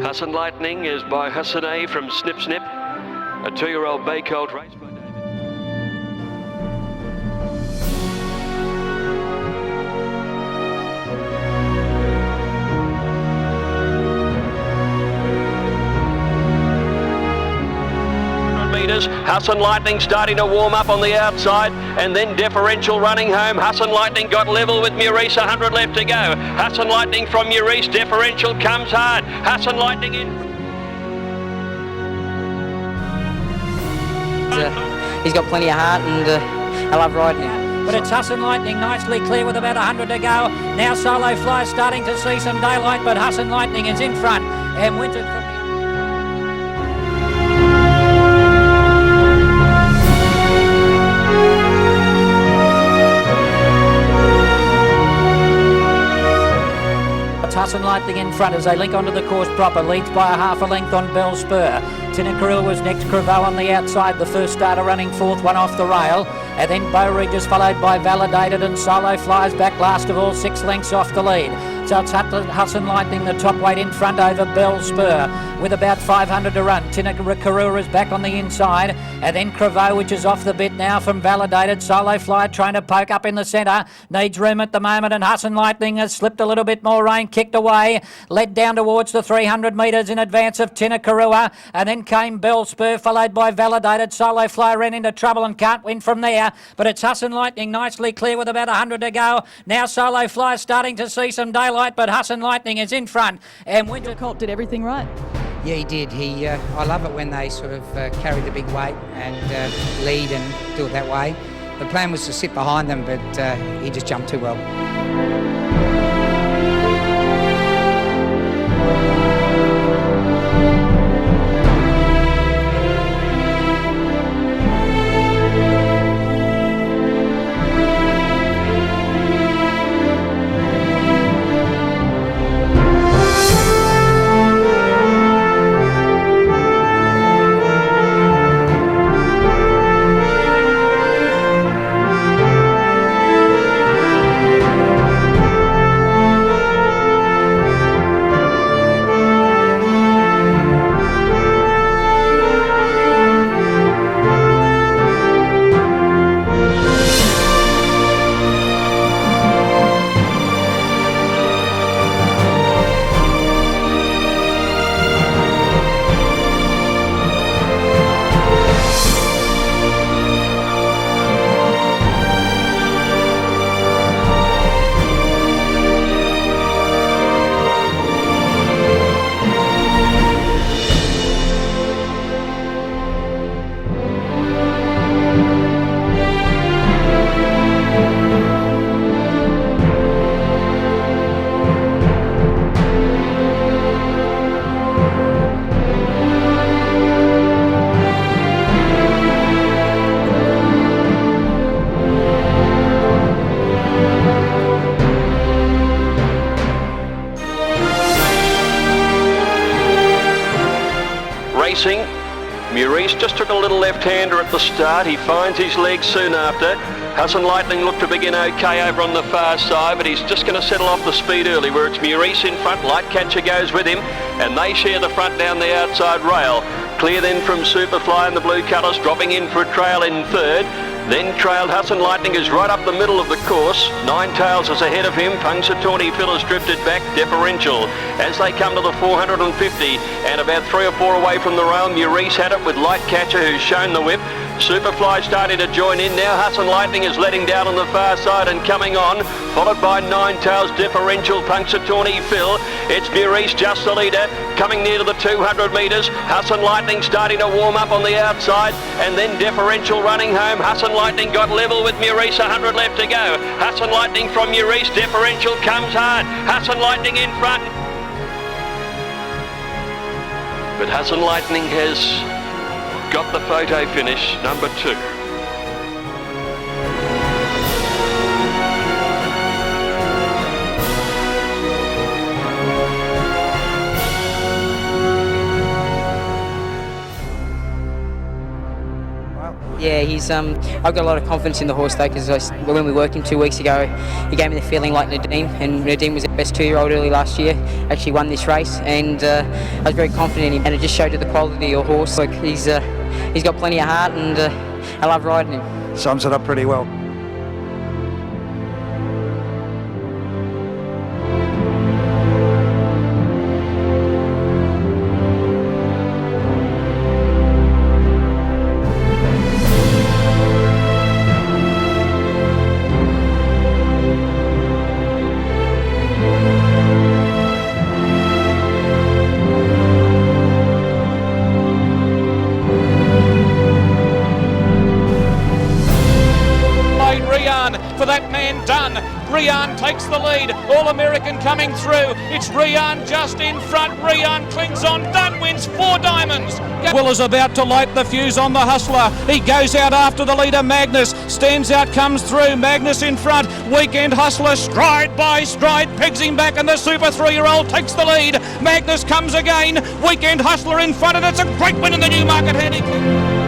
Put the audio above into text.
Husson Lightning is by Hussonet from Snip Snip, a 2-year-old bay colt race by David. Husson Lightning starting to warm up on the outside, and then differential running home. Husson Lightning got level with Maurice, 100 left to go. Husson Lightning from Maurice, differential comes hard. Husson Lightning in. He's got plenty of heart, and I love riding him. But it's Husson Lightning nicely clear with about 100 to go. Now Solo Fly starting to see some daylight, but Husson Lightning is in front and wins it from Husson Lightning in front as they link onto the course proper, leads by a half a length on Bell Spur. Tinnakarua was next, Creveau on the outside, the first starter running fourth, one off the rail, and then Bo Regis followed by Validated, and Solo Flies back last of all, 6 lengths off the lead. So it's Husson Lightning, the top weight in front over Bell Spur, with about 500 to run. Tinnakarua is back on the inside, and then Creveau, which is off the bit now from Validated. Solo Fly trying to poke up in the centre, needs room at the moment, and Husson Lightning has slipped a little bit more rain, kicked away, led down towards the 300 metres in advance of Tinnakarua, and then came Bell Spur, followed by Validated. Solo Fly ran into trouble and can't win from there, but it's Husson Lightning nicely clear with about 100 to go. Now Solo Fly starting to see some daylight, but Husson Lightning is in front, and Winter Colt did everything right. Yeah, he did. I love it when they sort of carry the big weight and lead and do it that way. The plan was to sit behind them, but he just jumped too well. Maurice just took a little left-hander at the start. He finds his legs soon after. Husson Lightning looked to begin okay over on the far side, but he's just going to settle off the speed early, where it's Maurice in front. Lightcatcher goes with him, and they share the front down the outside rail. Clear then from Superfly in the blue colours, dropping in for a trail in third. Then trailed Husson Lightning is right up the middle of the course. Nine Tails is ahead of him. Punxsutawney Phil has drifted back, differential. As they come to the 450 and about 3 or 4 away from the rail, Maurice had it with Lightcatcher, who's shown the whip. Superfly starting to join in now. Husson Lightning is letting down on the far side and coming on, followed by Nine Tails, differential, Punxsutawney Phil. It's Maurice just the leader, coming near to the 200 metres. Husson Lightning starting to warm up on the outside, and then differential running home. Husson Lightning got level with Maurice, 100 left to go. Husson Lightning from Maurice, differential comes hard. Husson Lightning in front. But Husson Lightning has got the photo finish, number 2. Yeah, he's. I've got a lot of confidence in the horse though, because when we worked him 2 weeks ago, he gave me the feeling like Nadim, and Nadim was the best 2-year-old early last year. Actually won this race, and I was very confident in him, and it just showed you the quality of the horse. Like he's got plenty of heart, and I love riding him. Sums it up pretty well. For that man Dunn. Rian takes the lead. All-American coming through. It's Rian just in front. Rian clings on. Dunn wins 4 diamonds. Will is about to light the fuse on the Hustler. He goes out after the leader Magnus. Stands out, comes through. Magnus in front. Weekend Hustler stride by stride. Pegs him back and the Super 3-year-old takes the lead. Magnus comes again. Weekend Hustler in front and it's a great win in the Newmarket Handicap.